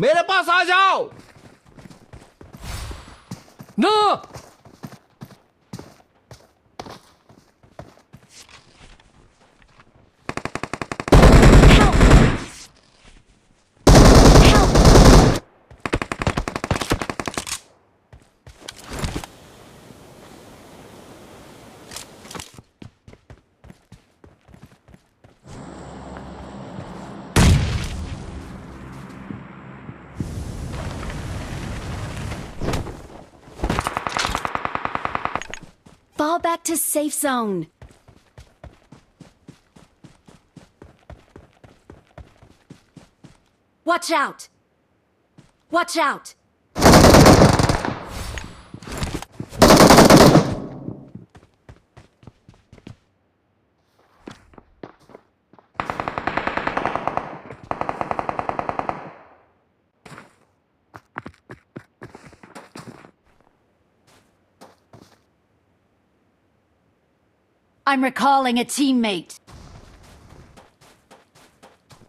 मेरे पास आ जाओ ना। Fall back to safe zone. Watch out! Watch out! I'm recalling a teammate.